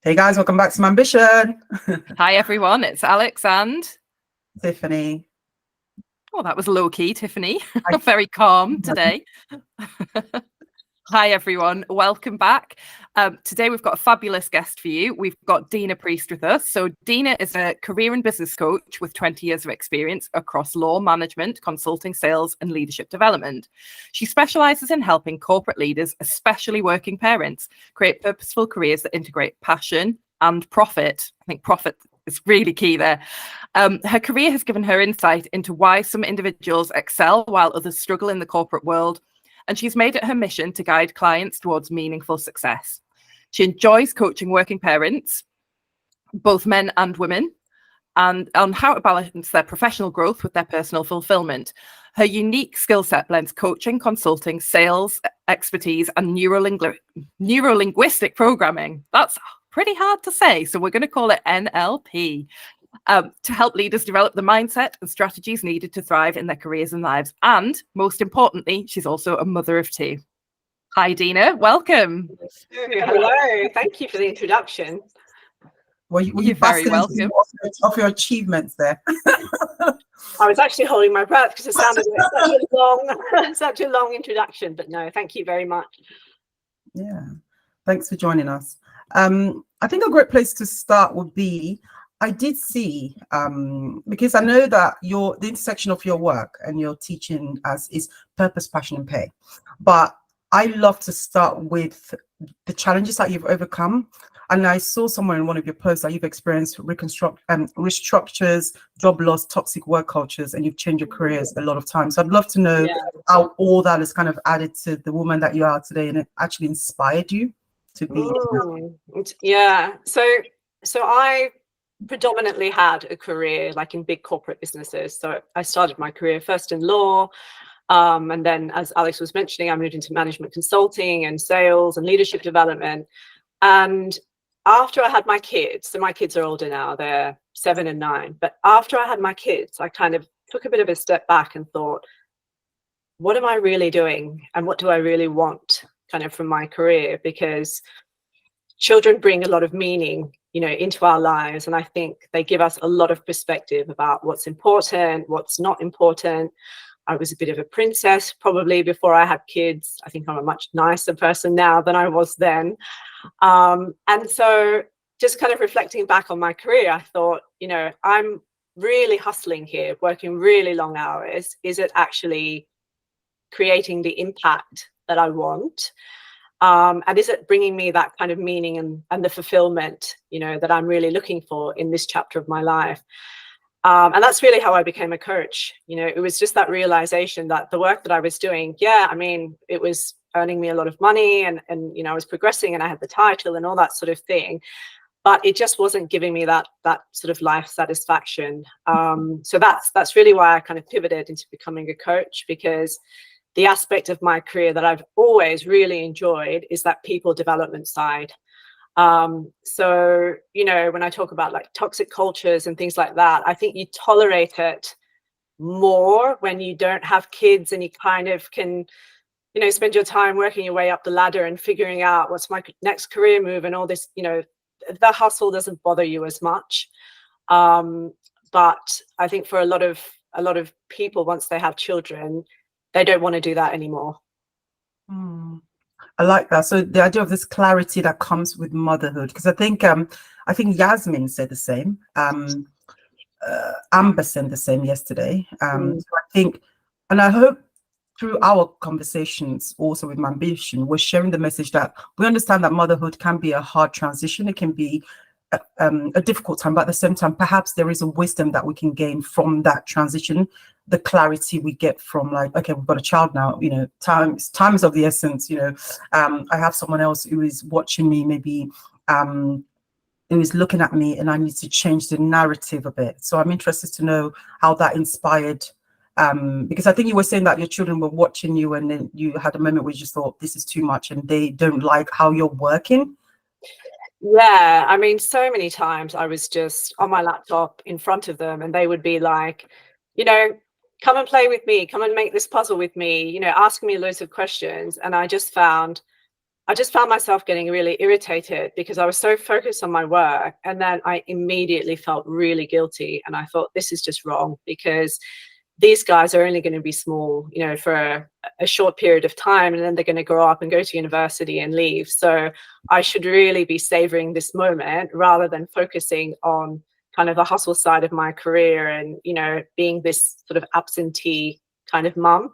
Hey guys, welcome back to my ambition. Hi everyone, it's Alex and Tiffany. oh, that was low key, Tiffany. Very calm today. Hi everyone, welcome back. Today we've got a fabulous guest for you. We've got Deena Priest with us. So Deena is a career and business coach with 20 years of experience across law, management, consulting, sales and leadership development. She specialises in helping corporate leaders, especially working parents, create purposeful careers that integrate passion and profit. I think profit is really key there. Her career has given her insight into why some individuals excel while others struggle in the corporate world. And she's made it her mission to guide clients towards meaningful success. She enjoys coaching working parents, both men and women, and on how to balance their professional growth with their personal fulfillment. Her unique skill set blends coaching, consulting, sales, expertise, and neuro-linguistic programming. That's pretty hard to say, so we're going to call it NLP. To help leaders develop the mindset and strategies needed to thrive in their careers and lives. And most importantly, she's also a mother of two. Hi, Deena. Welcome. Hello. Thank you for the introduction. Well, you're very welcome. Of your achievements there. I was actually holding my breath because it sounded like such a long introduction. But no, thank you very much. Yeah, thanks for joining us. I think a great place to start would be, I did see, because I know that the intersection of your work and your teaching is purpose, passion, and pay. But I love to start with the challenges that you've overcome. And I saw somewhere in one of your posts that you've experienced restructures, job loss, toxic work cultures, and you've changed your careers a lot of times. So I'd love to know how all that has kind of added to the woman that you are today, and it actually inspired you to be. Yeah. So I predominantly had a career like in big corporate businesses. So I started my career first in law, and then, as Alex was mentioning, I moved into management consulting and sales and leadership development. And after I had my kids, so my kids are older now, they're 7 and 9, but after I had my kids, I kind of took a bit of a step back and thought, what am I really doing and what do I really want kind of from my career? Because children bring a lot of meaning, into our lives. And I think they give us a lot of perspective about what's important, what's not important. I was a bit of a princess probably before I had kids. I think I'm a much nicer person now than I was then. And so just kind of reflecting back on my career, I thought, I'm really hustling here, working really long hours. Is it actually creating the impact that I want? And is it bringing me that kind of meaning and the fulfillment, that I'm really looking for in this chapter of my life? And that's really how I became a coach. It was just that realization that the work that I was doing, it was earning me a lot of money and I was progressing and I had the title and all that sort of thing, but it just wasn't giving me that sort of life satisfaction. So that's really why I kind of pivoted into becoming a coach, because the aspect of my career that I've always really enjoyed is that people development side. So, when I talk about like toxic cultures and things like that, I think you tolerate it more when you don't have kids and you kind of can, spend your time working your way up the ladder and figuring out what's my next career move and all this, the hustle doesn't bother you as much. But I think for a lot of people, once they have children, they don't want to do that anymore. I like that. So the idea of this clarity that comes with motherhood, because I think Yasmin said the same. Amber said the same yesterday. So I think, and I hope through our conversations also with my ambition, we're sharing the message that we understand that motherhood can be a hard transition. It can be a difficult time, but at the same time, perhaps there is a wisdom that we can gain from that transition. The clarity we get from like, okay, we've got a child now, time is of the essence. I have someone else who is watching me, maybe who is looking at me, and I need to change the narrative a bit. So I'm interested to know how that inspired, because I think you were saying that your children were watching you and then you had a moment where you just thought this is too much and they don't like how you're working. Yeah, I mean, so many times I was just on my laptop in front of them and they would be like, come and play with me, come and make this puzzle with me, asking me loads of questions. And I just found I just found myself getting really irritated because I was so focused on my work, and then I immediately felt really guilty, and I thought, this is just wrong, because these guys are only going to be small, you know, for a short period of time, and then they're going to grow up and go to university and leave. So I should really be savoring this moment rather than focusing on kind of the hustle side of my career and, you know, being this sort of absentee kind of mum.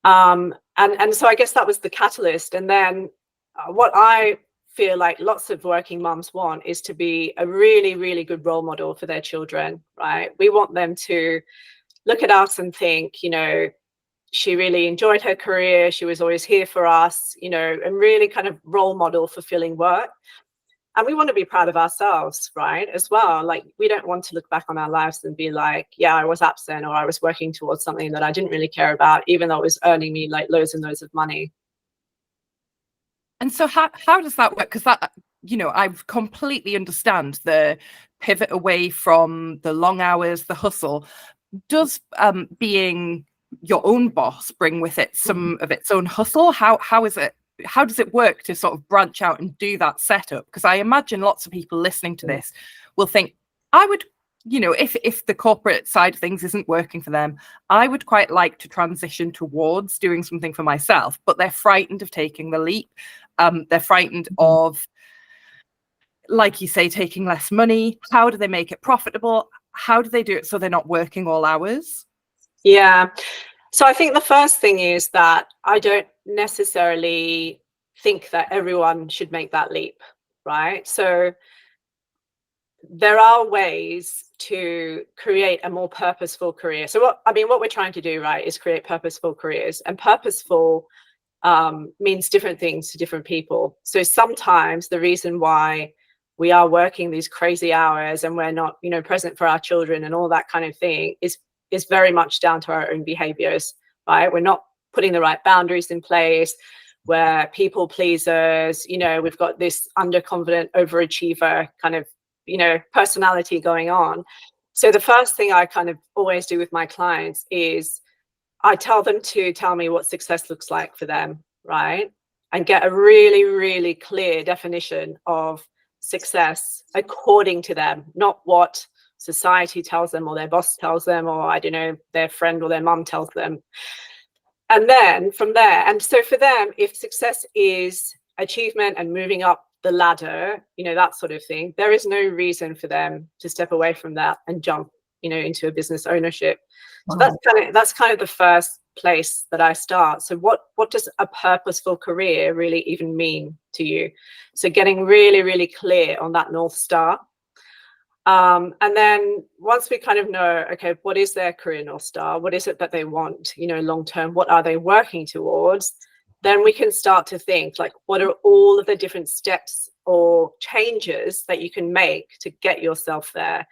And so I guess that was the catalyst. And then what I feel like lots of working mums want is to be a really, really good role model for their children, right? We want them to look at us and think, you know, she really enjoyed her career, she was always here for us, you know, and really kind of role model fulfilling work. And we want to be proud of ourselves, right, as well. Like, we don't want to look back on our lives and be like, yeah, I was absent, or I was working towards something that I didn't really care about, even though it was earning me like loads and loads of money. And so how does that work? Because that, you know, I completely understand the pivot away from the long hours, the hustle. Does being your own boss bring with it some of its own hustle? How is it? How does it work to sort of branch out and do that setup? Because I imagine lots of people listening to this will think, I would, you know, if the corporate side of things isn't working for them, I would quite like to transition towards doing something for myself, but they're frightened of taking the leap. They're frightened of, like you say, taking less money. How do they make it profitable? How do they do it so they're not working all hours? Yeah. So I think the first thing is that I don't necessarily think that everyone should make that leap, right? So there are ways to create a more purposeful career. So what we're trying to do, right, is create purposeful careers, and purposeful means different things to different people. So sometimes the reason why we are working these crazy hours and we're not, you know, present for our children and all that kind of thing is very much down to our own behaviors, right? We're not putting the right boundaries in place. We're people pleasers, you know, we've got this underconfident overachiever kind of, you know, personality going on. So the first thing I kind of always do with my clients is I tell them to tell me what success looks like for them, right? And get a really, really clear definition of success according to them, not what society tells them or their boss tells them, or I don't know, their friend or their mum tells them. And then from there, and so for them, if success is achievement and moving up the ladder, you know, that sort of thing, there is no reason for them to step away from that and jump, you know, into a business ownership. So that's kind of the first place that I start. So what does a purposeful career really even mean to you? So getting really, really clear on that North Star. And then once we kind of know, okay, what is their career North Star? What is it that they want, you know, long term? What are they working towards? Then we can start to think, like, what are all of the different steps or changes that you can make to get yourself there?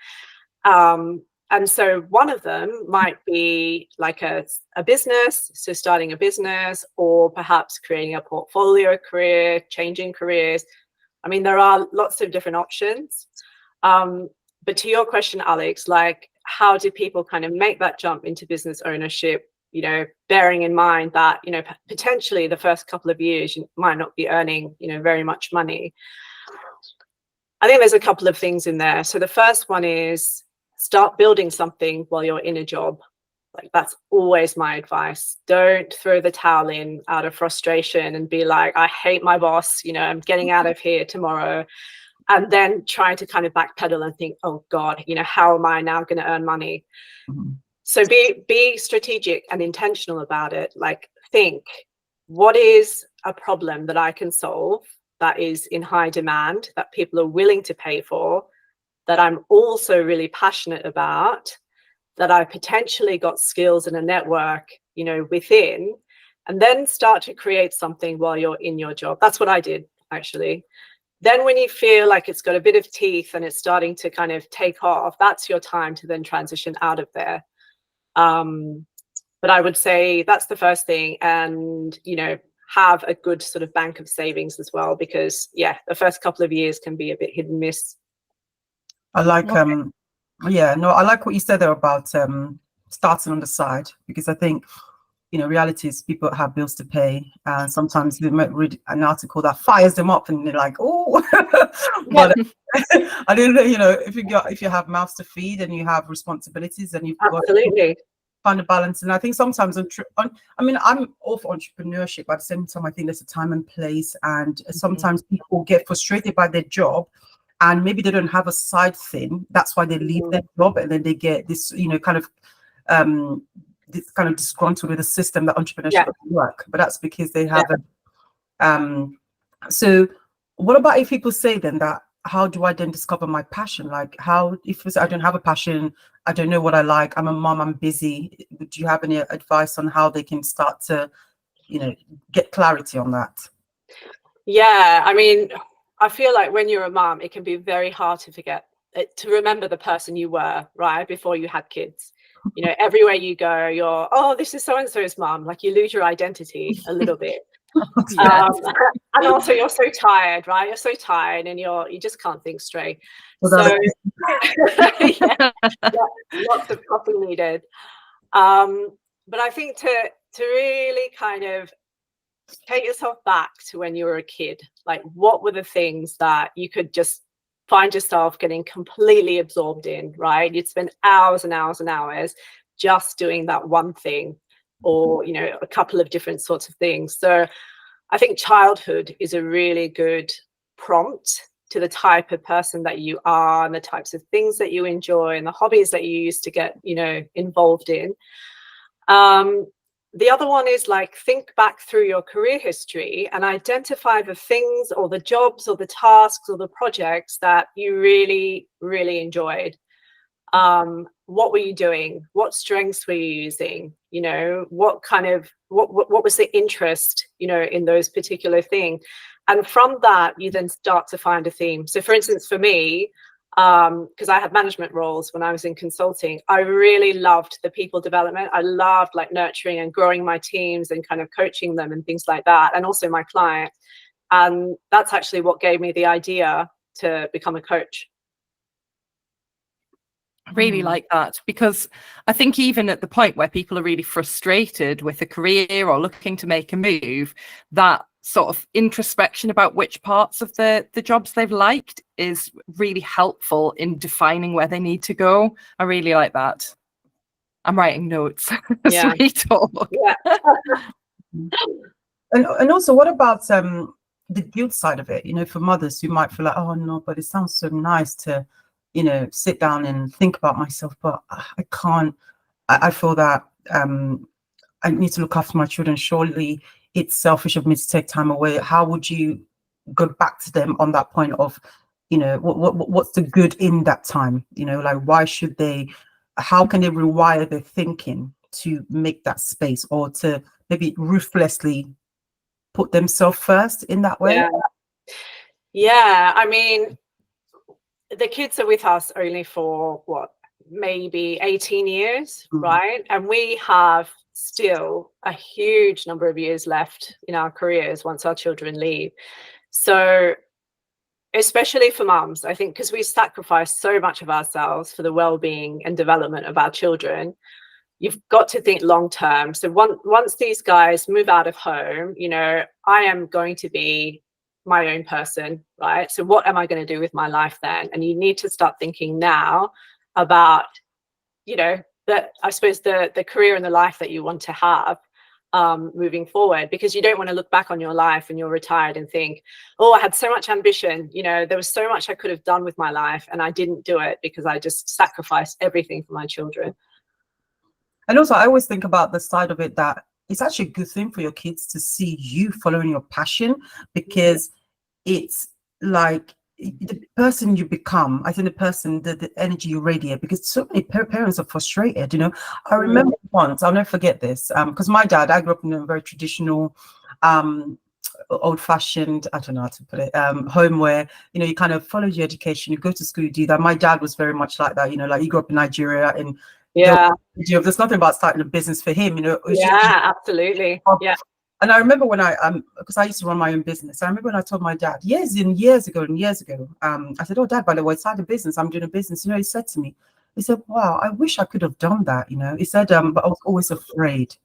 And so one of them might be like a business, so starting a business, or perhaps creating a portfolio career, changing careers. I mean, there are lots of different options. But to your question, Alex, like, how do people kind of make that jump into business ownership, you know, bearing in mind that, you know, potentially the first couple of years you might not be earning, you know, very much money? I think there's a couple of things in there. So the first one is start building something while you're in a job. Like, that's always my advice. Don't throw the towel in out of frustration and be like, I hate my boss, you know, I'm getting out of here tomorrow. And then trying to kind of backpedal and think, oh God, you know, how am I now going to earn money? Mm-hmm. So be strategic and intentional about it. Like, think, what is a problem that I can solve that is in high demand, that people are willing to pay for, that I'm also really passionate about, that I potentially got skills and a network, you know, within, and then start to create something while you're in your job. That's what I did, actually. Then when you feel like it's got a bit of teeth and it's starting to kind of take off, that's your time to then transition out of there. But I would say that's the first thing. And, you know, have a good sort of bank of savings as well, because, yeah, the first couple of years can be a bit hit and miss. I like, I like what you said there about starting on the side, because I think reality is people have bills to pay. Sometimes they might read an article that fires them up, and they're like, "Oh," but I don't know. If you have mouths to feed and you have responsibilities, and you've got to find a balance. And I think sometimes I'm all for entrepreneurship, but at the same time, I think there's a time and place. And sometimes people get frustrated by their job, and maybe they don't have a side thing. That's why they leave their job, and then they get this, this kind of disgruntled with the system that entrepreneurship doesn't work. But that's because they haven't. So what about if people say then that, how do I then discover my passion? Like, how, if I don't have a passion, I don't know what I like, I'm a mom, I'm busy. Would you have any advice on how they can start to, get clarity on that? Yeah, I mean, I feel like when you're a mom, it can be very hard to remember the person you were, right, before you had kids. Everywhere you go, you're, oh, this is so-and-so's mom. Like, you lose your identity a little bit. And also you're so tired, right? You're so tired, and you just can't think straight. So lots of coffee needed. But I think to really kind of take yourself back to when you were a kid, like, what were the things that you could just find yourself getting completely absorbed in, right? You'd spend hours and hours and hours just doing that one thing, or a couple of different sorts of things. So I think childhood is a really good prompt to the type of person that you are, and the types of things that you enjoy, and the hobbies that you used to get involved in. The other one is, like, think back through your career history and identify the things or the jobs or the tasks or the projects that you really, really enjoyed. What were you doing? What strengths were you using? What was the interest, in those particular things? And from that, you then start to find a theme. So, for instance, for me, because I had management roles when I was in consulting, I really loved the people development. I loved, like, nurturing and growing my teams and kind of coaching them and things like that, and also my clients. And that's actually what gave me the idea to become a coach. Really like that, because I think even at the point where people are really frustrated with a career or looking to make a move, that sort of introspection about which parts of the jobs they've liked is really helpful in defining where they need to go. I really like that. I'm writing notes as we talk. And also, what about the guilt side of it? For mothers who might feel like, oh no, but it sounds so nice to sit down and think about myself, but I can't. I feel that I need to look after my children. Surely it's selfish of me to take time away. How would you go back to them on that point of, what's the good in that time? Like, why should they? How can they rewire their thinking to make that space, or to maybe ruthlessly put themselves first in that way? Yeah, I mean, the kids are with us only for maybe 18 years, right? And we have still a huge number of years left in our careers once our children leave. So especially for mums, I think, because we sacrifice so much of ourselves for the well-being and development of our children, you've got to think long term. So once these guys move out of home, I am going to be my own person, right? So what am I going to do with my life then? And you need to start thinking now about, I suppose the career and the life that you want to have moving forward, because you don't want to look back on your life when you're retired and think, oh, I had so much ambition, there was so much I could have done with my life, and I didn't do it because I just sacrificed everything for my children. And also, I always think about the side of it that it's actually a good thing for your kids to see you following your passion, because it's like the person you become, I think the energy you radiate, because so many parents are frustrated. I remember once, I'll never forget this, because my dad, I grew up in a very traditional, old-fashioned, I don't know how to put it, home where, you kind of follow your education, you go to school, you do that. My dad was very much like that, like he grew up in Nigeria, and there's nothing about starting a business for him, absolutely. And I remember when because I used to run my own business. I remember when I told my dad years ago, I said, oh, Dad, by the way, start a business. I'm doing a business. He said to me, he said, wow, I wish I could have done that. He said, but I was always afraid.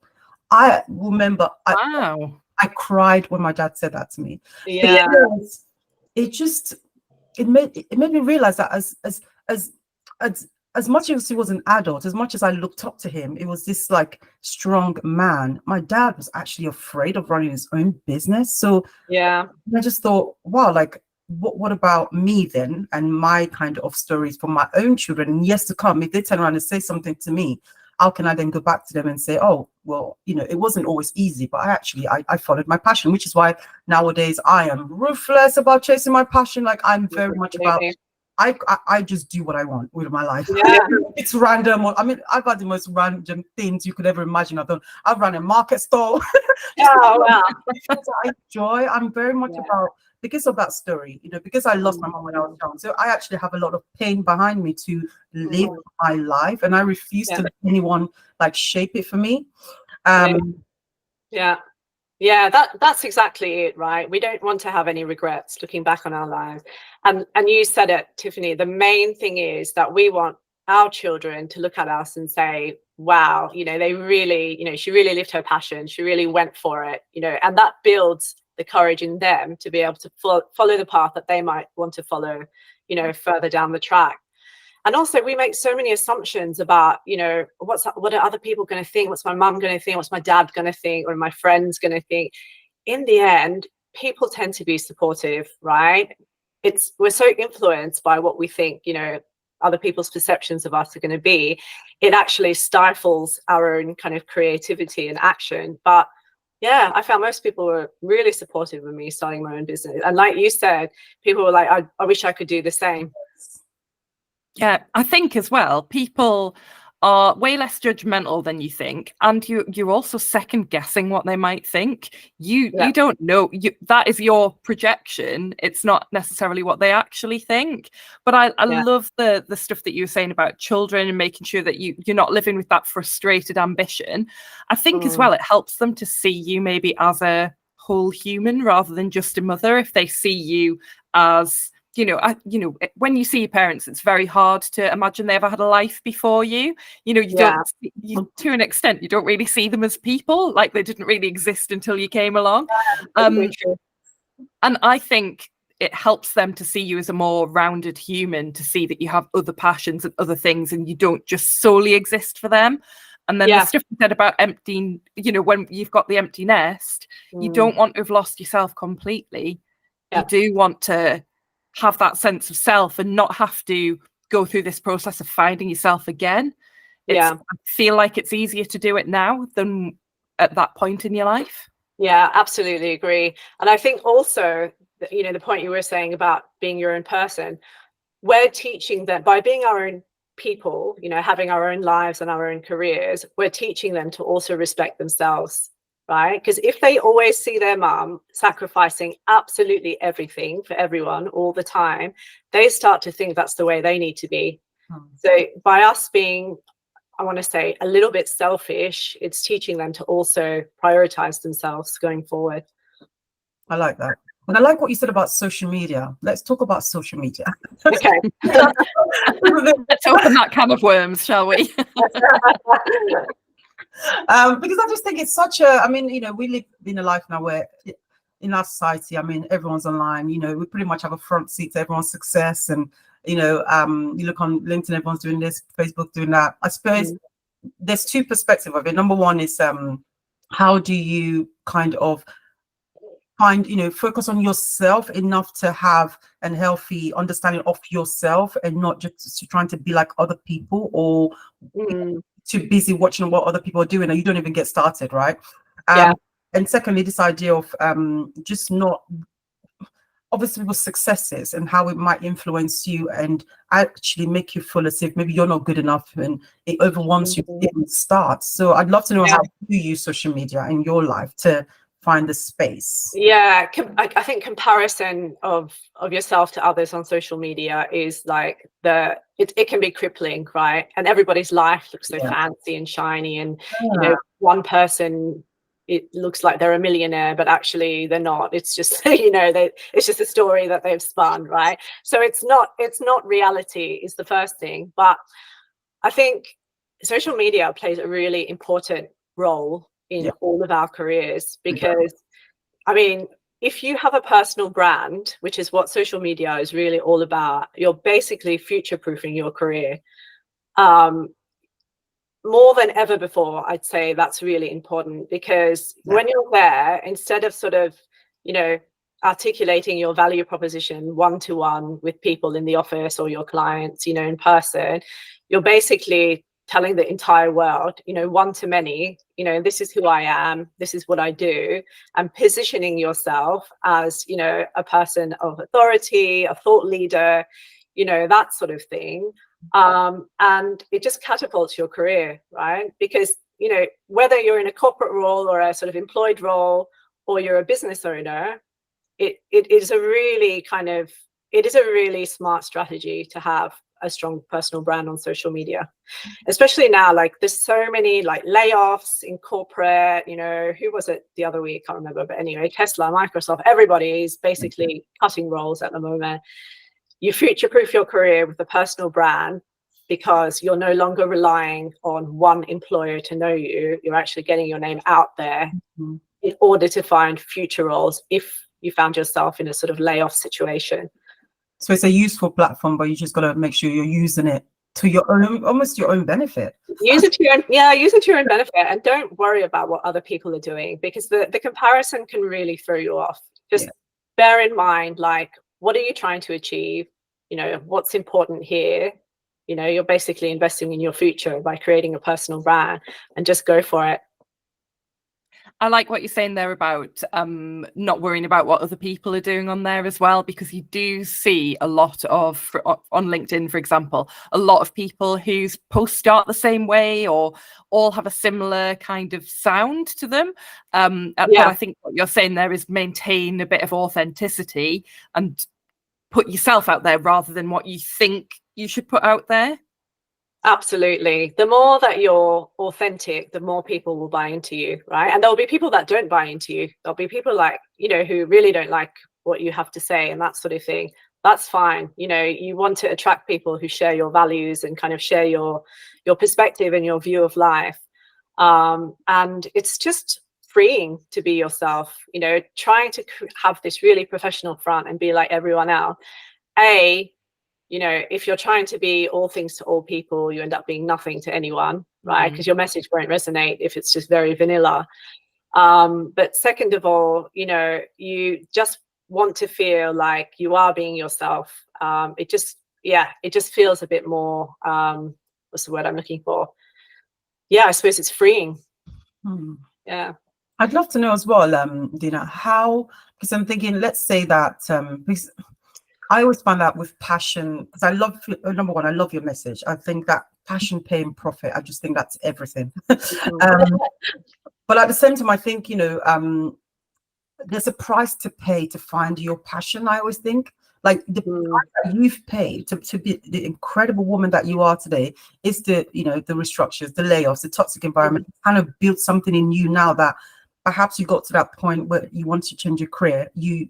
I remember Wow. I cried when my dad said that to me. Yeah. Because it made me realize that as much as he was an adult, as much as I looked up to him, it was this like strong man. My dad was actually afraid of running his own business. So Yeah. I just thought, wow, like what about me then, and my kind of stories for my own children in years to come? If they turn around and say something to me, how can I then go back to them and say, oh, well, it wasn't always easy, but I followed my passion, which is why nowadays I am ruthless about chasing my passion. Like I'm very much about, I just do what I want with my life. Yeah. It's random. I mean, I've had the most random things you could ever imagine. I've run a market stall. Oh, wow. I enjoy. I'm very much about, because of that story, because I lost my mom when I was young. So I actually have a lot of pain behind me to live my life, and I refuse to let anyone like shape it for me. Yeah, that's exactly it, right? We don't want to have any regrets looking back on our lives. And you said it, Tiffany, the main thing is that we want our children to look at us and say, wow, they really, she really lived her passion. She really went for it, and that builds the courage in them to be able to follow the path that they might want to follow, further down the track. And also we make so many assumptions about, what are other people going to think? What's my mum going to think? What's my dad going to think? Or my friends going to think? In the end, people tend to be supportive, right? We're so influenced by what we think, other people's perceptions of us are going to be. It actually stifles our own kind of creativity and action. But yeah, I found most people were really supportive of me starting my own business. And like you said, people were like, I wish I could do the same. Yeah, I think as well, people are way less judgmental than you think, and you're also second guessing what they might think. You don't know, that is your projection. It's not necessarily what they actually think. But I love the stuff that you were saying about children and making sure that you're not living with that frustrated ambition. I think as well, it helps them to see you maybe as a whole human rather than just a mother. If they see you as when you see your parents, it's very hard to imagine they ever had a life before you. To an extent, you don't really see them as people, like they didn't really exist until you came along. And I think it helps them to see you as a more rounded human, to see that you have other passions and other things, and you don't just solely exist for them. And then the stuff you said about emptying, when you've got the empty nest, you don't want to have lost yourself completely. You do want to have that sense of self and not have to go through this process of finding yourself again. I feel like it's easier to do it now than at that point in your life. Yeah, absolutely agree. And I think also, the point you were saying about being your own person, we're teaching them by being our own people, having our own lives and our own careers, we're teaching them to also respect themselves. Right? Because if they always see their mum sacrificing absolutely everything for everyone all the time, they start to think that's the way they need to be. So by us being, I want to say, a little bit selfish, it's teaching them to also prioritize themselves going forward. I like that. And I like what you said about social media. Let's talk about social media. Okay. Let's open that can of worms, shall we? Because I just think it's such a, we live in a life now where in our society, everyone's online, we pretty much have a front seat to everyone's success. And, you look on LinkedIn, everyone's doing this, Facebook doing that. I suppose there's two perspectives of it. Number one is how do you kind of find, focus on yourself enough to have a healthy understanding of yourself and not just trying to be like other people or too busy watching what other people are doing and you don't even get started, right? And secondly, this idea of just not obviously people's successes and how it might influence you and actually make you feel as if maybe you're not good enough and it overwhelms you to even start. So I'd love to know how you use social media in your life to find the space. I think comparison of yourself to others on social media is like it can be crippling, right? And everybody's life looks so fancy and shiny, and one person, it looks like they're a millionaire, but actually they're not. It's just it's just a story that they've spun, right? So it's not reality is the first thing. But I think social media plays a really important role in all of our careers, because I mean, if you have a personal brand, which is what social media is really all about, you're basically future-proofing your career. More than ever before, I'd say that's really important, because when you're there, instead of sort of, articulating your value proposition one-to-one with people in the office or your clients, in person, you're basically telling the entire world, one-to-many, this is who I am, this is what I do, and positioning yourself as, a person of authority, a thought leader, that sort of thing. And it just catapults your career, right? Because, whether you're in a corporate role or a sort of employed role, or you're a business owner, it is a really smart strategy to have a strong personal brand on social media, especially now. Like, there's so many like layoffs in corporate, who was it the other week? I can't remember, but anyway, Tesla, Microsoft, everybody is basically cutting roles at the moment. You future-proof your career with a personal brand, because you're no longer relying on one employer to know you. You're actually getting your name out there in order to find future roles if you found yourself in a sort of layoff situation. So it's a useful platform, but you just got to make sure you're using it to your own, almost your own benefit. Use it to your own benefit, and don't worry about what other people are doing, because the comparison can really throw you off. Just bear in mind, like, what are you trying to achieve? What's important here? You're basically investing in your future by creating a personal brand, and just go for it. I like what you're saying there about not worrying about what other people are doing on there as well, because you do see a lot of, on LinkedIn, for example, a lot of people whose posts start the same way or all have a similar kind of sound to them. But I think what you're saying there is maintain a bit of authenticity and put yourself out there rather than what you think you should put out there. Absolutely. The more that you're authentic, the more people will buy into you, right? And there'll be people that don't buy into you. There'll be people like, who really don't like what you have to say and that sort of thing. That's fine. You want to attract people who share your values and kind of share your perspective and your view of life. And it's just freeing to be yourself, trying to have this really professional front and be like everyone else. If you're trying to be all things to all people, you end up being nothing to anyone, right? Because your message won't resonate if it's just very vanilla. But second of all, you just want to feel like you are being yourself. It just feels a bit more, what's the word I'm looking for? I suppose it's freeing. Yeah. I'd love to know as well, Deena, how, because I'm thinking, let's say that, because I always find that with passion, because I love, number one, I love your message. I think that passion, paying profit, I just think that's everything. But at the same time, I think, there's a price to pay to find your passion. I always think, like, the price that you've paid to be the incredible woman that you are today is the restructures, the layoffs, the toxic environment, kind of built something in you now that perhaps you got to that point where you want to change your career. You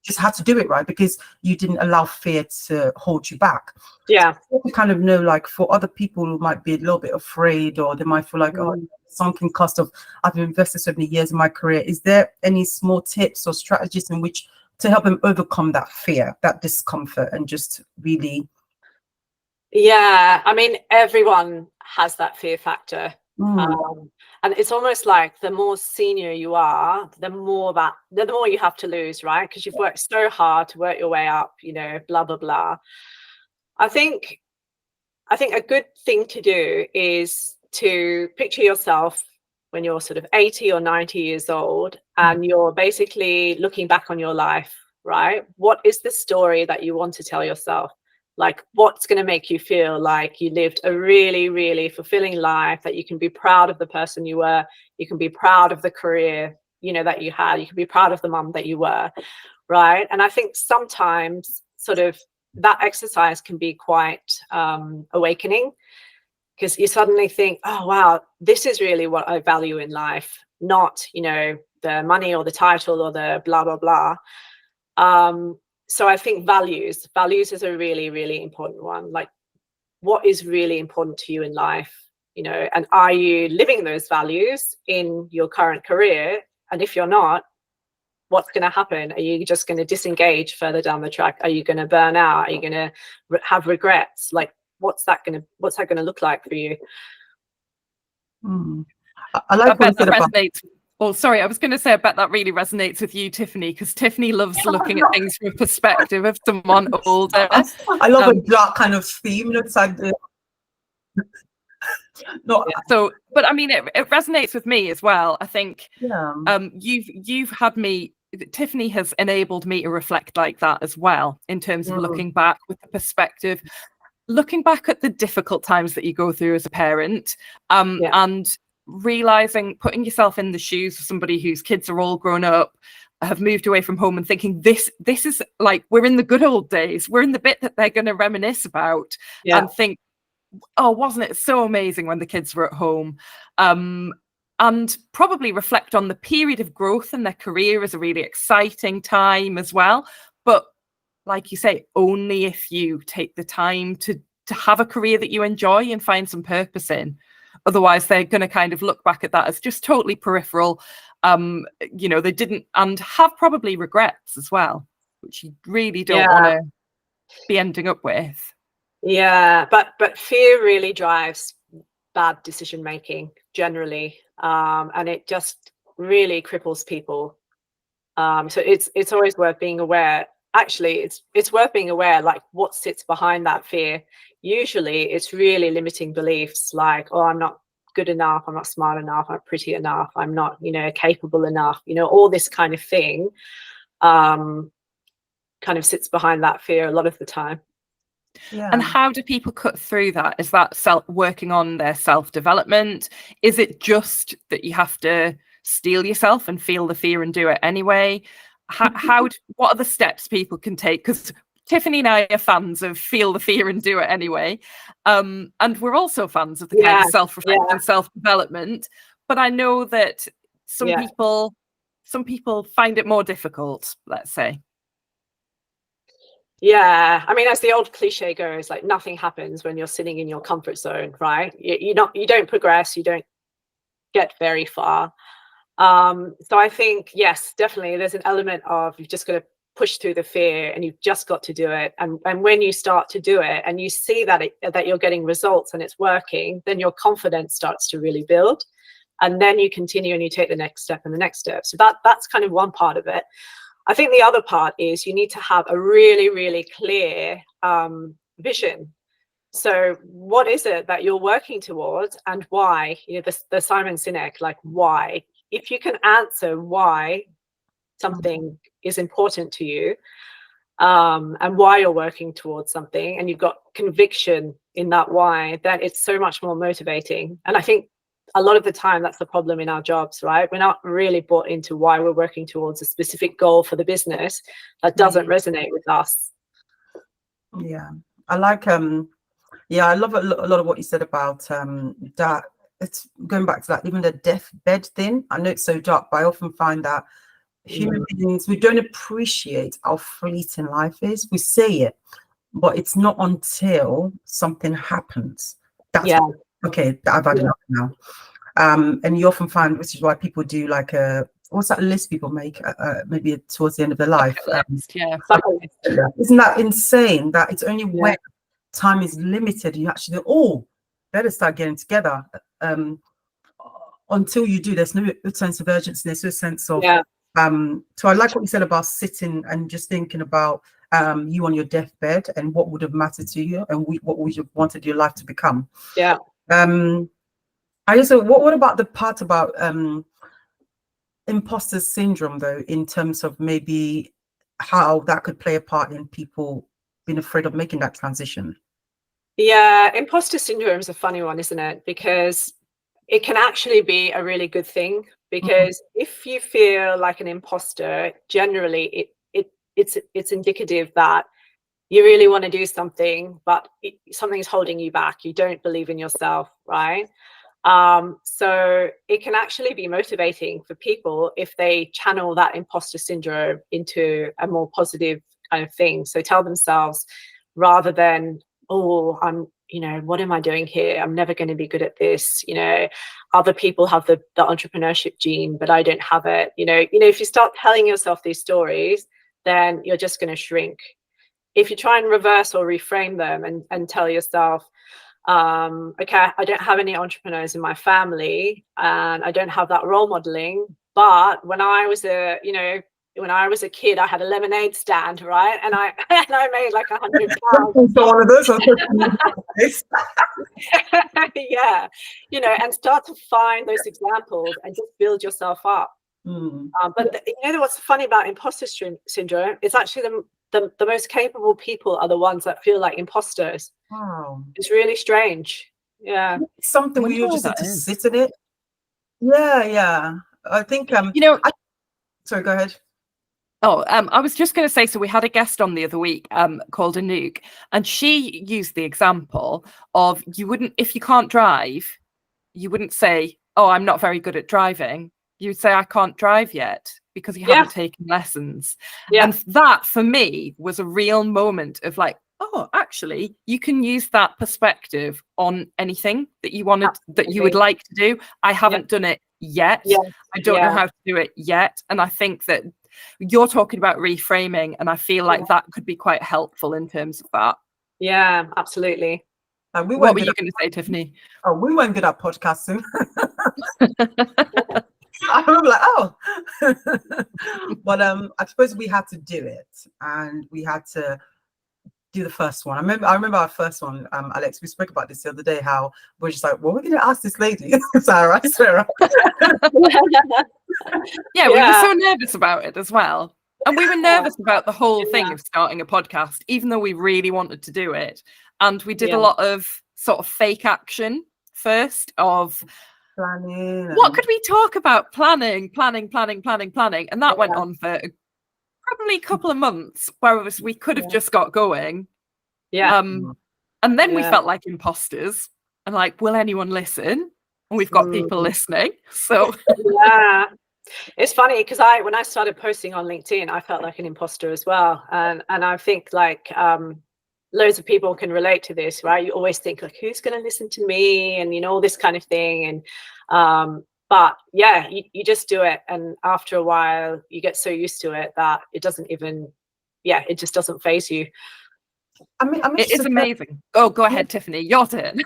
just had to do it, right? Because you didn't allow fear to hold you back. Yeah. So you kind of know, like, for other people who might be a little bit afraid, or they might feel like, oh, sunken cost of, I've invested so many years in my career. Is there any small tips or strategies in which to help them overcome that fear, that discomfort, and just really? Yeah, I mean, everyone has that fear factor. And it's almost like the more senior you are, the more you have to lose, right? Because you've worked so hard to work your way up, blah, blah, blah. I think a good thing to do is to picture yourself when you're sort of 80 or 90 years old, and you're basically looking back on your life, right? What is the story that you want to tell yourself? Like, what's going to make you feel like you lived a really, really fulfilling life, that you can be proud of the person you were, you can be proud of the career, that you had, you can be proud of the mum that you were, right? And I think sometimes sort of that exercise can be quite awakening, because you suddenly think, oh, wow, this is really what I value in life, not, the money or the title or the blah, blah, blah. So I think values is a really, really important one. Like, what is really important to you in life? and are you living those values in your current career? And if you're not, what's going to happen? Are you just going to disengage further down the track? Are you going to burn out? Are you going to have regrets? Like, what's that going to look like for you? I like what you said about. Oh, sorry, I was going to say, I bet that really resonates with you, Tiffany, because Tiffany loves looking at things from a perspective of someone older. I love a dark kind of theme. It's like but I mean, it resonates with me as well. I think you've had me, Tiffany has enabled me to reflect like that as well, in terms of looking back with the perspective, looking back at the difficult times that you go through as a parent, and realizing, putting yourself in the shoes of somebody whose kids are all grown up, have moved away from home, and thinking this is like, we're in the good old days, we're in the bit that they're going to reminisce about, and think, oh, wasn't it so amazing when the kids were at home, and probably reflect on the period of growth in their career as a really exciting time as well. But like you say, only if you take the time to have a career that you enjoy and find some purpose in. Otherwise, they're going to kind of look back at that as just totally peripheral. They didn't, and have probably regrets as well, which you really don't want to be ending up with. Yeah, but fear really drives bad decision making generally, and it just really cripples people. So it's always worth being aware. Actually, it's worth being aware, like, what sits behind that fear. Usually it's really limiting beliefs, like, oh, I'm not good enough, I'm not smart enough, I'm not pretty enough, I'm not, capable enough, all this kind of thing kind of sits behind that fear a lot of the time. And how do people cut through that? Is that working on their self-development? Is it just that you have to steel yourself and feel the fear and do it anyway? What are the steps people can take? Because Tiffany and I are fans of feel the fear and do it anyway. And we're also fans of the kind of self-reflection and self-development. But I know that some people find it more difficult, let's say. Yeah, I mean, as the old cliche goes, like, nothing happens when you're sitting in your comfort zone, right? You don't progress, you don't get very far. So I think, yes, definitely there's an element of, you've just got to push through the fear, and you've just got to do it. And when you start to do it and you see that you're getting results and it's working, then your confidence starts to really build, and then you continue and you take the next step and the next step. So that's kind of one part of it. I think the other part is you need to have a really, really clear vision. So what is it that you're working towards, and why? The Simon Sinek, like, why? If you can answer why something is important to you, and why you're working towards something, and you've got conviction in that why, then it's so much more motivating. And I think a lot of the time that's the problem in our jobs, right? We're not really bought into why we're working towards a specific goal for the business. That doesn't resonate with us. Yeah, I like I love a lot of what you said about that. It's going back to that, even the deathbed thing. I know it's so dark, but I often find that human beings, we don't appreciate how fleeting life is. We say it, but it's not until something happens. That's okay, I've had enough now. And you often find, which is why people do like what's that list people make maybe towards the end of their life? Isn't that insane that it's only when time is limited you actually better start getting together. Until you do, there's no sense of urgency, there's no sense of so I like what you said about sitting and just thinking about you on your deathbed and what would have mattered to you and what would you have wanted your life to become. I also, what about the part about imposter syndrome, though, in terms of maybe how that could play a part in people being afraid of making that transition? Yeah, imposter syndrome is a funny one, isn't it? Because it can actually be a really good thing, because if you feel like an imposter, generally it's indicative that you really want to do something, but something's holding you back. You don't believe in yourself, right? So it can actually be motivating for people if they channel that imposter syndrome into a more positive kind of thing. So tell themselves, rather than, oh, I'm you know, what am I doing here? I'm never going to be good at this. You know, other people have the entrepreneurship gene, but I don't have it. You know, if you start telling yourself these stories, then you're just going to shrink. If you try and reverse or reframe them and tell yourself, okay, I don't have any entrepreneurs in my family and I don't have that role modeling, but when I was a kid, I had a lemonade stand, right? And I made like £100. So one of those. Yeah, you know, and start to find those examples and just build yourself up. But you know what's funny about imposter syndrome? It's actually the most capable people are the ones that feel like imposters. Wow, it's really strange. Yeah, it's something where you just need to sit in it. Yeah. I think you know. Sorry, go ahead. Oh, I was just going to say, so we had a guest on the other week called Anouk, and she used the example of if you can't drive, you wouldn't say, oh, I'm not very good at driving. You would say, I can't drive yet because you haven't taken lessons. Yeah. And that for me was a real moment of like, oh, actually, you can use that perspective on anything that you wanted, that you would like to do. I haven't done it yet. I don't know how to do it yet. And I think that you're talking about reframing, and I feel like that could be quite helpful in terms of that. Yeah, absolutely. What were you going to say, Tiffany? Oh, we weren't good at podcasting. I was like, oh. But I suppose we had to do it, and we had to do the first one. I remember our first one, Alex, we spoke about this the other day, how we're just like, well, we're going to ask this lady, Sarah. Yeah, we were so nervous about it as well. And we were nervous about the whole thing of starting a podcast, even though we really wanted to do it. And we did a lot of sort of fake action first of planning. What could we talk about? Planning. And that went on for probably a couple of months, whereas we could have just got going. And then we felt like imposters and like, will anyone listen? And we've got people listening. So it's funny because when I started posting on LinkedIn, I felt like an imposter as well. And I think like loads of people can relate to this, right? You always think like, who's going to listen to me? And, you know, all this kind of thing. And but yeah, you just do it. And after a while, you get so used to it that it doesn't even, it just doesn't faze you. I mean, it is amazing. Oh, go ahead, Tiffany. Your turn.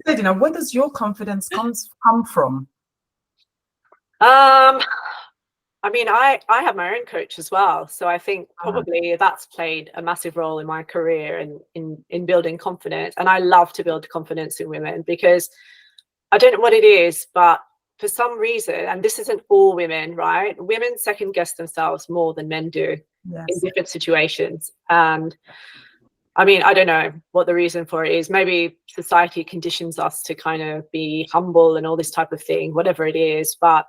Where does your confidence come from? I mean, I have my own coach as well. So I think probably that's played a massive role in my career and in building confidence. And I love to build confidence in women because I don't know what it is, but for some reason, and this isn't all women, right? Women second guess themselves more than men do in different situations. And I mean, I don't know what the reason for it is. Maybe society conditions us to kind of be humble and all this type of thing, whatever it is. But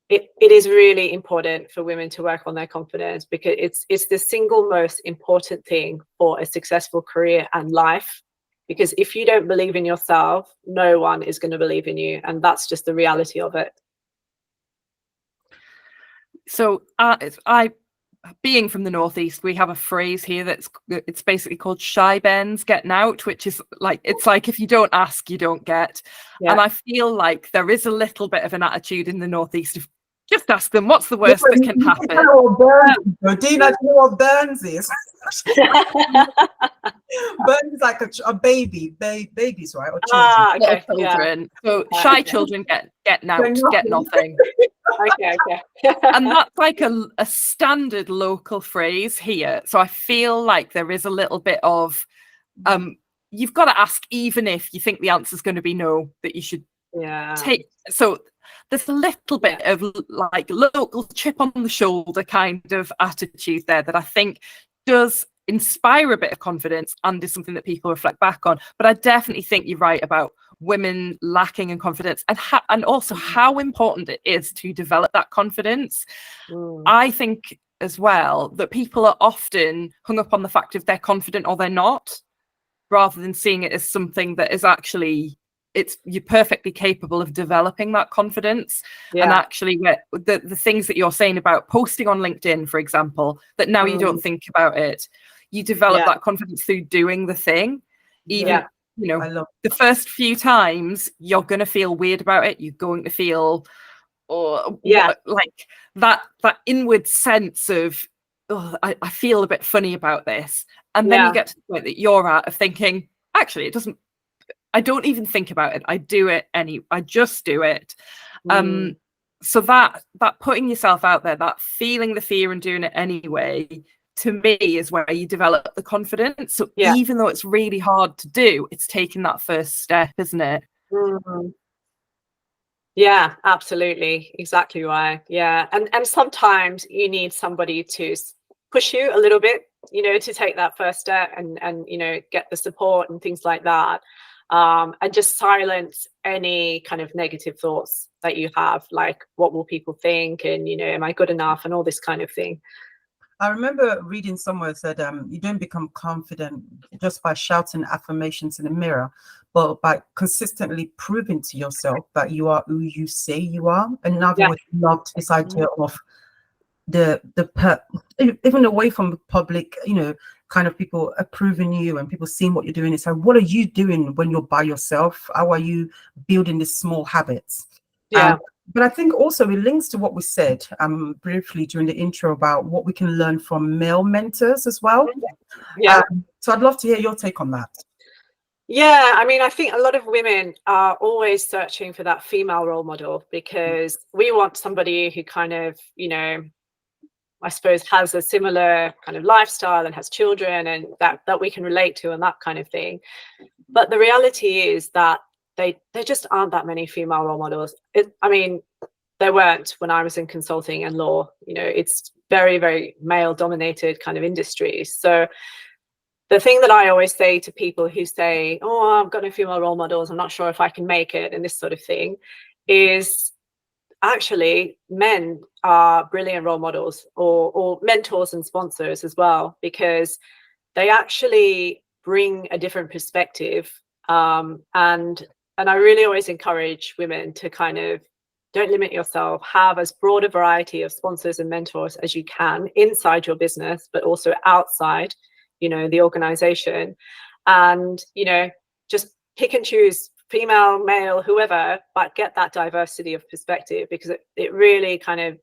it is really important for women to work on their confidence because it's the single most important thing for a successful career and life. Because if you don't believe in yourself, no one is going to believe in you. And that's just the reality of it. So being from the Northeast, we have a phrase here it's basically called shy Ben's getting out, which is like, it's like if you don't ask, you don't get. And I feel like there is a little bit of an attitude in the Northeast of just ask them, what's the worst that can happen? Deena, do you know what Burns is? Burns is like a baby, babies, right? Or children. Children. So shy children get out, get nothing. Okay. And that's like a standard local phrase here. So I feel like there is a little bit of you've got to ask, even if you think the answer is going to be no, that you should take. So there's a little bit of like local chip on the shoulder kind of attitude there that I think does inspire a bit of confidence and is something that people reflect back on. But I definitely think you're right about women lacking in confidence and also how important it is to develop that confidence. I think as well that people are often hung up on the fact if they're confident or they're not, rather than seeing it as something that is actually you're perfectly capable of developing that confidence. And actually the things that you're saying about posting on LinkedIn, for example, that now you don't think about it. You develop Yeah. that confidence through doing the thing. Even, Yeah. you know, I love the first few times you're going to feel weird about it. You're going to feel, or Yeah. like that inward sense of, oh, I feel a bit funny about this. And then you get to the point that you're at of thinking, actually, I don't even think about it. I just do it. So that putting yourself out there, that feeling the fear and doing it anyway, to me is where you develop the confidence. So even though it's really hard to do, it's taking that first step, isn't it? Yeah, absolutely. Exactly right. Yeah. And sometimes you need somebody to push you a little bit, you know, to take that first step and you know, get the support and things like that. And just silence any kind of negative thoughts that you have, like what will people think, and, you know, am I good enough, and all this kind of thing. I remember reading somewhere said you don't become confident just by shouting affirmations in the mirror, but by consistently proving to yourself that you are who you say you are. In other words, not this idea of even away from the public, you know, kind of people approving you and people seeing what you're doing. It's like, what are you doing when you're by yourself? How are you building these small habits? But I think also it links to what we said briefly during the intro about what we can learn from male mentors as well. So I'd love to hear your take on that. Yeah, I mean, I think a lot of women are always searching for that female role model, because we want somebody who kind of, you know, I suppose has a similar kind of lifestyle and has children, and that we can relate to, and that kind of thing. But the reality is that there just aren't that many female role models. I mean, there weren't when I was in consulting and law. You know, it's very, very male dominated kind of industry. So the thing that I always say to people who say, oh, I've got no female role models, I'm not sure if I can make it, and this sort of thing, is actually men are brilliant role models, or mentors and sponsors as well, because they actually bring a different perspective. And I really always encourage women to kind of don't limit yourself, have as broad a variety of sponsors and mentors as you can inside your business, but also outside, you know, the organization. And, you know, just pick and choose, female, male, whoever, but get that diversity of perspective, because it really kind of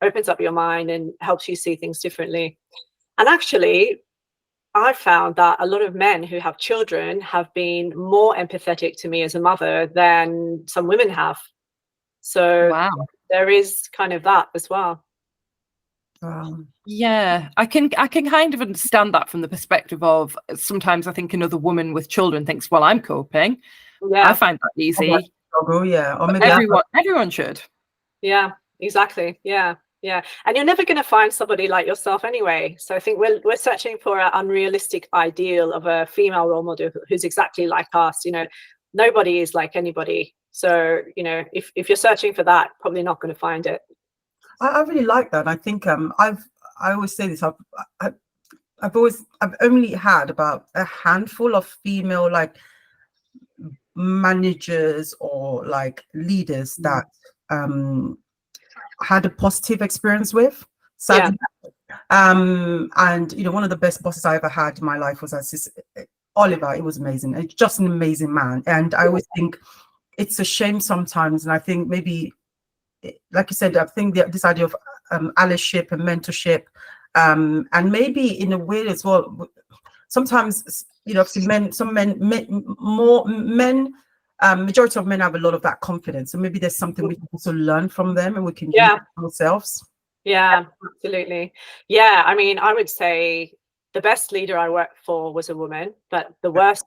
opens up your mind and helps you see things differently. And actually, I found that a lot of men who have children have been more empathetic to me as a mother than some women have. So there is kind of that as well. Yeah, I can kind of understand that from the perspective of, sometimes I think another woman with children thinks, well, I'm coping. I find that easy. Or maybe everyone should. Yeah, exactly. Yeah. And you're never going to find somebody like yourself anyway. So I think we're searching for an unrealistic ideal of a female role model who's exactly like us. You know, nobody is like anybody. So, you know, if you're searching for that, probably not going to find it. I really like that. I think I always say this. I've only had about a handful of female like managers or like leaders that had a positive experience with. Sadly. And you know, one of the best bosses I ever had in my life was Oliver. It was amazing. It's just an amazing man. And I always think it's a shame sometimes, and I think maybe, like you said, I think this idea of allyship and mentorship, and maybe in a way as well, sometimes, you know, obviously majority of men have a lot of that confidence, so maybe there's something we can also learn from them, and we can use it ourselves. Yeah, absolutely. Yeah, I mean, I would say the best leader I worked for was a woman, but the worst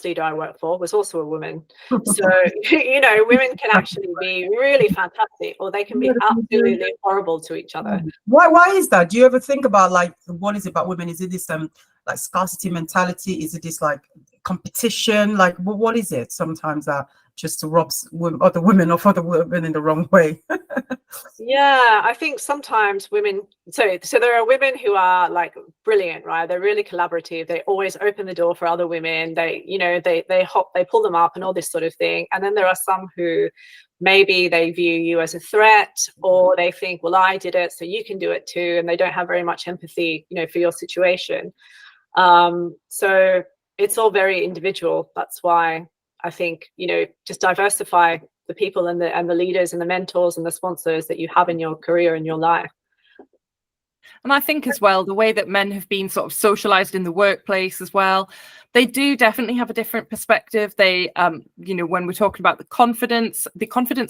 leader I worked for was also a woman. So, you know, women can actually be really fantastic, or they can be absolutely horrible to each other. Why is that? Do you ever think about, like, what is it about women? Is it this like scarcity mentality? Is it this like competition? Like, what is it sometimes that just rubs other women off other women in the wrong way? Yeah, I think sometimes women, so there are women who are like brilliant, right? They're really collaborative. They always open the door for other women. They, you know, they pull them up and all this sort of thing. And then there are some who maybe they view you as a threat, or they think, well, I did it, so you can do it too. And they don't have very much empathy, you know, for your situation. So it's all very individual. That's why I think, you know, just diversify the people and the leaders and the mentors and the sponsors that you have in your career and your life. And I think as well, the way that men have been sort of socialized in the workplace as well, they do definitely have a different perspective. They, you know, when we're talking about the confidence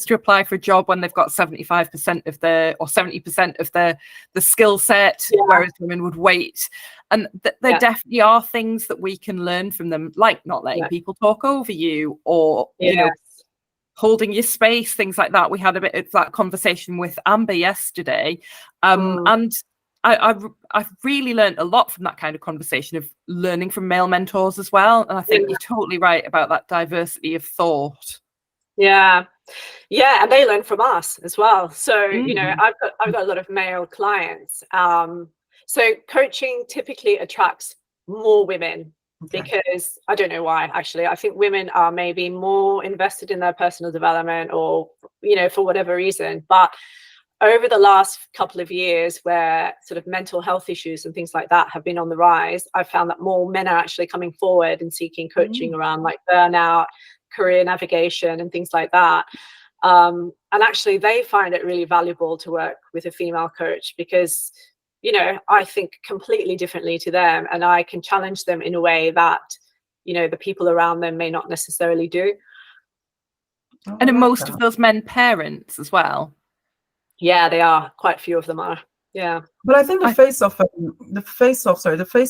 to apply for a job when they've got 75% of the, or 70% of the skill set, whereas women would wait. And there definitely are things that we can learn from them, like not letting people talk over you, or, you know, holding your space, things like that. We had a bit of that conversation with Amber yesterday. And I've really learned a lot from that kind of conversation, of learning from male mentors as well. And I think you're totally right about that diversity of thought. Yeah, and they learn from us as well. So you know, I've got a lot of male clients. So coaching typically attracts more women. Because I don't know why, actually. I think women are maybe more invested in their personal development, or, you know, for whatever reason. But over the last couple of years, where sort of mental health issues and things like that have been on the rise, I've found that more men are actually coming forward and seeking coaching around like burnout, career navigation and things like that. And actually they find it really valuable to work with a female coach, because, you know, I think completely differently to them, and I can challenge them in a way that, you know, the people around them may not necessarily do. And are most of those men parents as well? Yeah, they are. Quite a few of them are. Yeah. But I think the face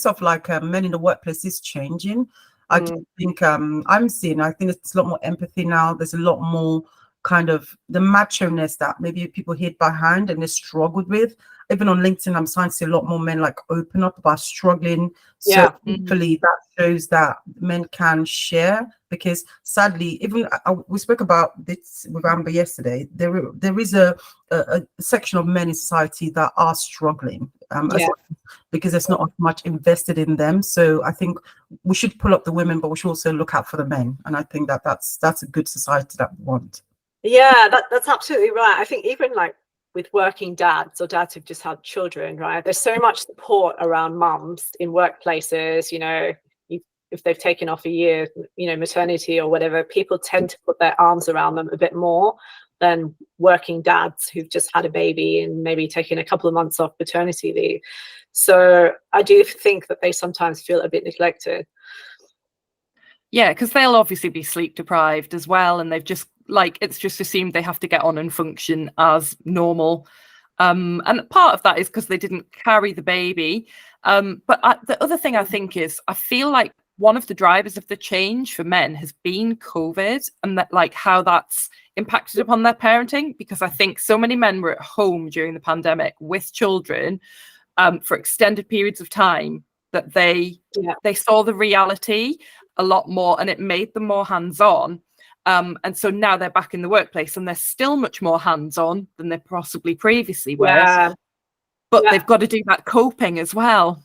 off like men in the workplace is changing. I do think I think there's a lot more empathy now. There's a lot more kind of the macho-ness that maybe people hid behind and they struggled with. Even on LinkedIn, I'm starting to see a lot more men like open up about struggling. So hopefully that shows that men can share, because sadly, even we spoke about this with Amber yesterday, there is a section of men in society that are struggling because there's not much invested in them. So I think we should pull up the women, but we should also look out for the men. And I think that's a good society that we want. Yeah, that's absolutely right. I think even like with working dads or dads who've just had children, right? There's so much support around mums in workplaces, you know, if they've taken off a year, you know, maternity or whatever, people tend to put their arms around them a bit more than working dads who've just had a baby and maybe taken a couple of months off paternity leave. So I do think that they sometimes feel a bit neglected. Yeah, because they'll obviously be sleep deprived as well, and they've just it's just assumed they have to get on and function as normal. And part of that is because they didn't carry the baby. But the other thing I think is, I feel like one of the drivers of the change for men has been COVID, and that like how that's impacted upon their parenting, because I think so many men were at home during the pandemic with children for extended periods of time, that they saw the reality a lot more, and it made them more hands-on. And so now they're back in the workplace, and they're still much more hands-on than they possibly previously were. But they've got to do that coping as well.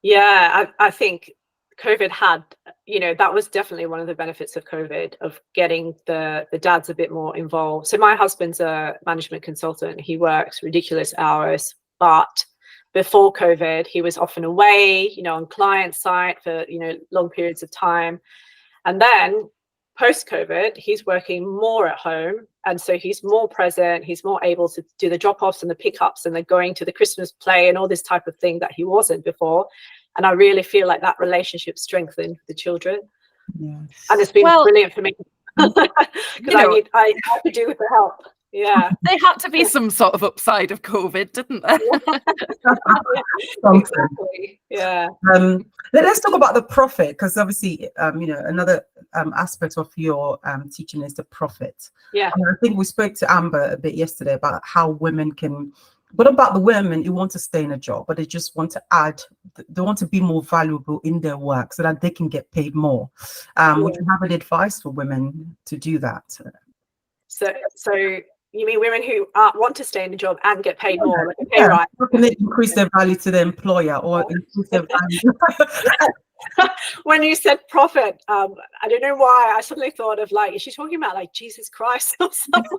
Yeah, I think COVID had, you know, that was definitely one of the benefits of COVID, of getting the dads a bit more involved. So my husband's a management consultant. He works ridiculous hours, but before COVID, he was often away, you know, on client site for, you know, long periods of time. And then post-COVID, he's working more at home. And so he's more present. He's more able to do the drop-offs and the pickups and the going to the Christmas play and all this type of thing that he wasn't before. And I really feel like that relationship strengthened the children. Yes. And it's been brilliant for me, because I could do with the help. Yeah, they had to be some sort of upside of COVID, didn't they? Exactly. Yeah. Let's talk about the profit, because obviously, you know, another aspect of your teaching is the profit. Yeah. And I think we spoke to Amber a bit yesterday about how women can What about the women who want to stay in a job, but they just want to add, they want to be more valuable in their work so that they can get paid more? Would you have any advice for women to do that? So you mean women who want to stay in a job and get paid more, like a pay rise? How can they increase their value to the employer or increase their value? When you said profit, I don't know why I suddenly thought of like, is she talking about like Jesus Christ or something?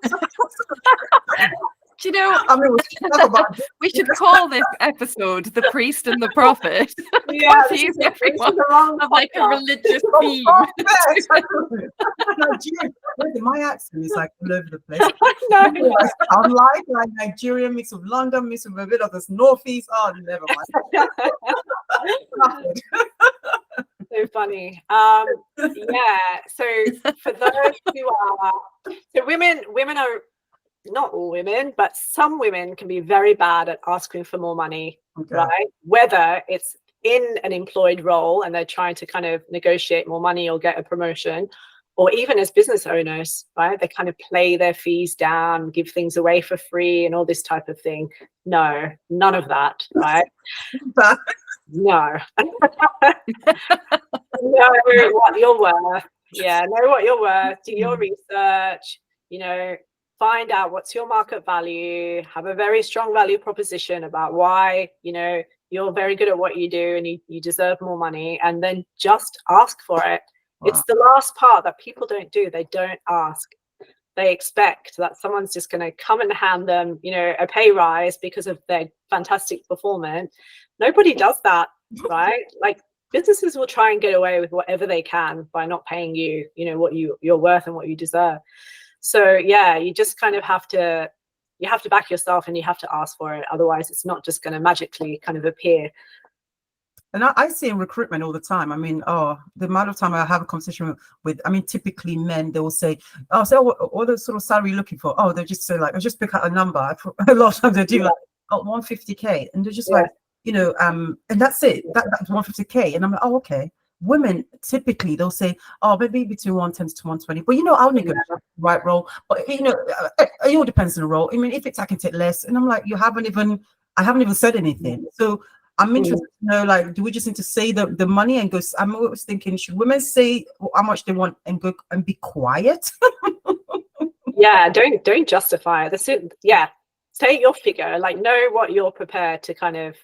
Do you know, I mean, we should call this episode The Priest and the Prophet. Yeah, Confuse everyone of like a religious theme. My accent is like all over the place. No. I'm like Nigerian mixed with London mixed with a bit of this northeast. Oh, never mind. So funny. Yeah. So for those who are, so women are, not all women, but some women can be very bad at asking for more money, right? Whether it's in an employed role and they're trying to kind of negotiate more money or get a promotion, or even as business owners, right? They kind of play their fees down, give things away for free and all this type of thing. No, none of that, right? No. Know what you're worth. Yeah, know what you're worth. Do your research, you know, find out what's your market value, have a very strong value proposition about why, you know, you're very good at what you do and you deserve more money, and then just ask for it. Wow. It's the last part that people don't do. They don't ask. They expect that someone's just going to come and hand them, you know, a pay rise because of their fantastic performance. Nobody does that, right? Like, businesses will try and get away with whatever they can by not paying you, you know, what you're worth and what you deserve. So yeah, you just kind of have to back yourself and you have to ask for it. Otherwise, it's not just going to magically kind of appear. And I see in recruitment all the time. I mean, the amount of time I have a conversation with, I mean, typically men, they will say, so what the sort of salary you're looking for? Oh, they just say like, I'll just pick out a number. A lot of times they do like, 150K. And they're just like, you know, and that's it. That's 150K. And I'm like, oh, okay. Women, typically, they'll say, oh, maybe between 110 to 120. But, you know, I'll negotiate the right role. But, you know, it all depends on the role. I mean, if it's, I can take less. And I'm like, I haven't even said anything. So I'm interested to know, like, do we just need to say the money and go? I'm always thinking, should women say how much they want and go and be quiet? Yeah, don't justify it. Yeah, say your figure, like know what you're prepared to kind of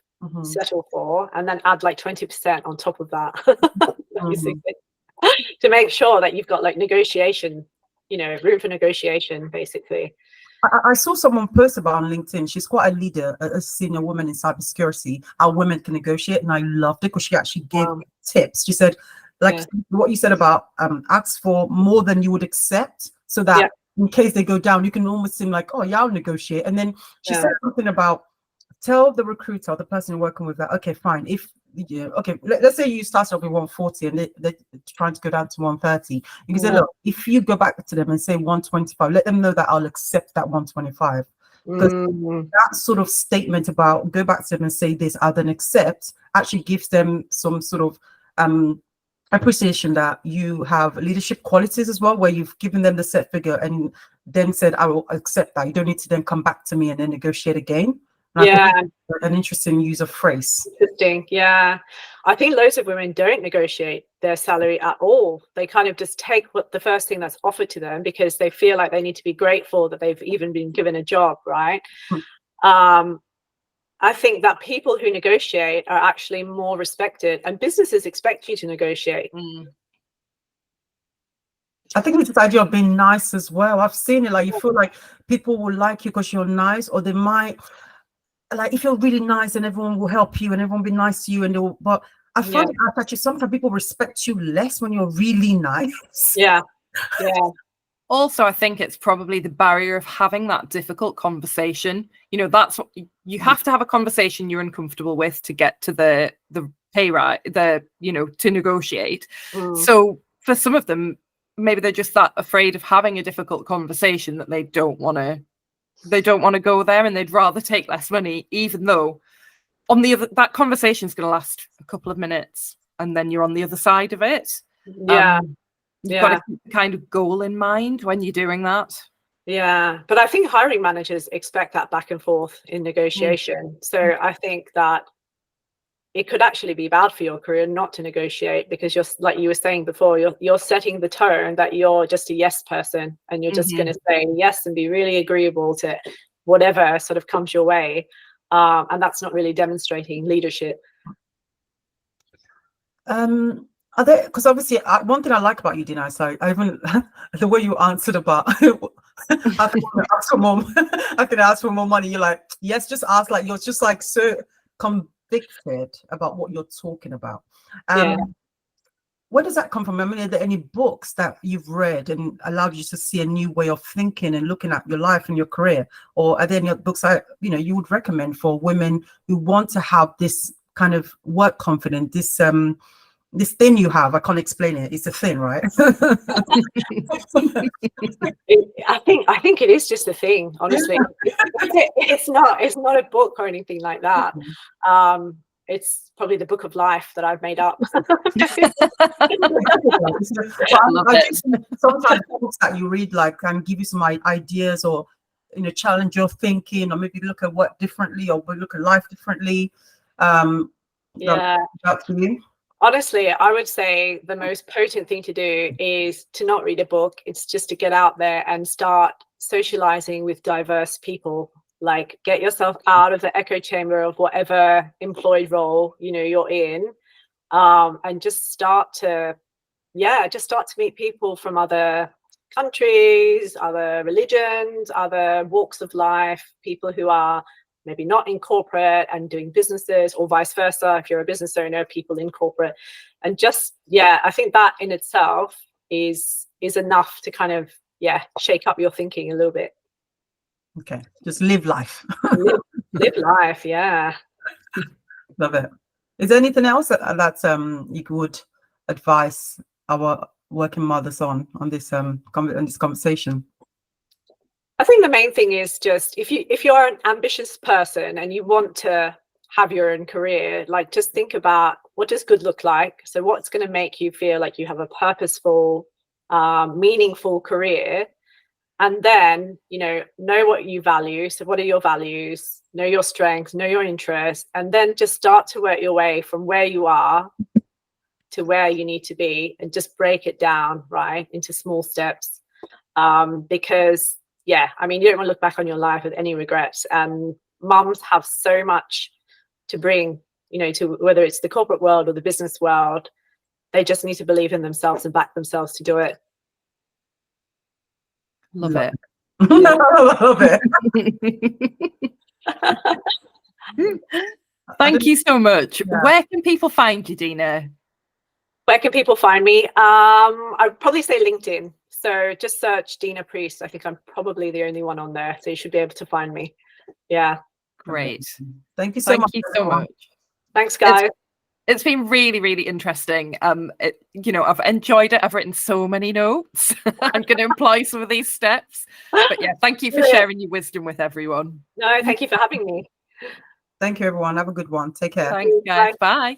settle for, and then add like 20% on top of that, to make sure that you've got like negotiation, you know, room for negotiation, basically. I saw someone post about on LinkedIn. She's quite a leader, a senior woman in cybersecurity, how women can negotiate. And I loved it because she actually gave tips. She said, like what you said about ask for more than you would accept, so that in case they go down, you can almost seem like, oh, yeah, I'll negotiate. And then she said something about, tell the recruiter, the person you're working with, that, okay, fine. If let's say you start off with 140 and they're trying to go down to 130. You can say, look, if you go back to them and say 125, let them know that I'll accept that 125. Because that sort of statement about go back to them and say this, I'll then accept, actually gives them some sort of appreciation that you have leadership qualities as well, where you've given them the set figure and then said, I will accept that. You don't need to then come back to me and then negotiate again. An interesting use of phrase. Interesting. Yeah, I think loads of women don't negotiate their salary at all. They kind of just take the first thing that's offered to them because they feel like they need to be grateful that they've even been given a job, right? I think that people who negotiate are actually more respected, and businesses expect you to negotiate. I think it's this idea of being nice as well. I've seen it, like you feel like people will like you because you're nice, or they might, like if you're really nice and everyone will help you and everyone will be nice to you, and but I find actually sometimes people respect you less when you're really nice. Yeah. Also, I think it's probably the barrier of having that difficult conversation. You know, that's what you have to have, a conversation you're uncomfortable with to get to the pay rise, to negotiate. So for some of them, maybe they're just that afraid of having a difficult conversation that they don't want to go there, and they'd rather take less money, even though that conversation is going to last a couple of minutes and then you're on the other side of it. You've got to keep the kind of goal in mind when you're doing that. Yeah, but I think hiring managers expect that back and forth in negotiation. So I think that it could actually be bad for your career not to negotiate, because you're, like you were saying before, you're setting the tone that you're just a yes person, and you're just going to say yes and be really agreeable to whatever sort of comes your way. And that's not really demonstrating leadership. Are there, because obviously one thing I like about you, Deena, so I even the way you answered about I can ask for more I can ask for more money, you're like, yes, just ask, like you're just like so convicted about what you're talking about. Where does that come from? I mean, are there any books that you've read and allowed you to see a new way of thinking and looking at your life and your career? Or are there any books you would recommend for women who want to have this kind of work confidence, this thing you have? I can't explain it. It's a thing, right? I think it is just a thing, honestly. It's not a book or anything like that. It's probably the book of life that I've made up. Sometimes books that you read like can give you some ideas, or challenge your thinking, or maybe look at work differently, or look at life differently. Yeah. Up to you. Honestly, I would say the most potent thing to do is to not read a book. It's just to get out there and start socializing with diverse people. Like, get yourself out of the echo chamber of whatever employed role you're in, and just start to meet people from other countries, other religions, other walks of life, people who are maybe not in corporate and doing businesses, or vice versa. If you're a business owner, people in corporate, and just, I think that in itself is enough to kind of, shake up your thinking a little bit. Okay, just live life. live life, yeah. Love it. Is there anything else that you would advise our working mothers on this conversation? I think the main thing is just, if you're an ambitious person and you want to have your own career, like, just think about, what does good look like? So what's going to make you feel like you have a purposeful, meaningful career? And then, know what you value. So what are your values? Know your strengths, know your interests, and then just start to work your way from where you are to where you need to be, and just break it down, right, into small steps. Because, you don't want to look back on your life with any regrets. And mums have so much to bring, to whether it's the corporate world or the business world. They just need to believe in themselves and back themselves to do it. Love it. Love it. Thank you so much. Where can people find you, Deena? Where can people find me? I'd probably say LinkedIn. So just search Deena Priest. I think I'm probably the only one on there, so you should be able to find me. Yeah. Great. Thank you so much. Thank you so much. Thanks, guys. It's been really, really interesting. I've enjoyed it. I've written so many notes. I'm going to employ some of these steps. But thank you for sharing your wisdom with everyone. No, thank you for having me. Thank you, everyone. Have a good one. Take care. Thanks, guys. Bye.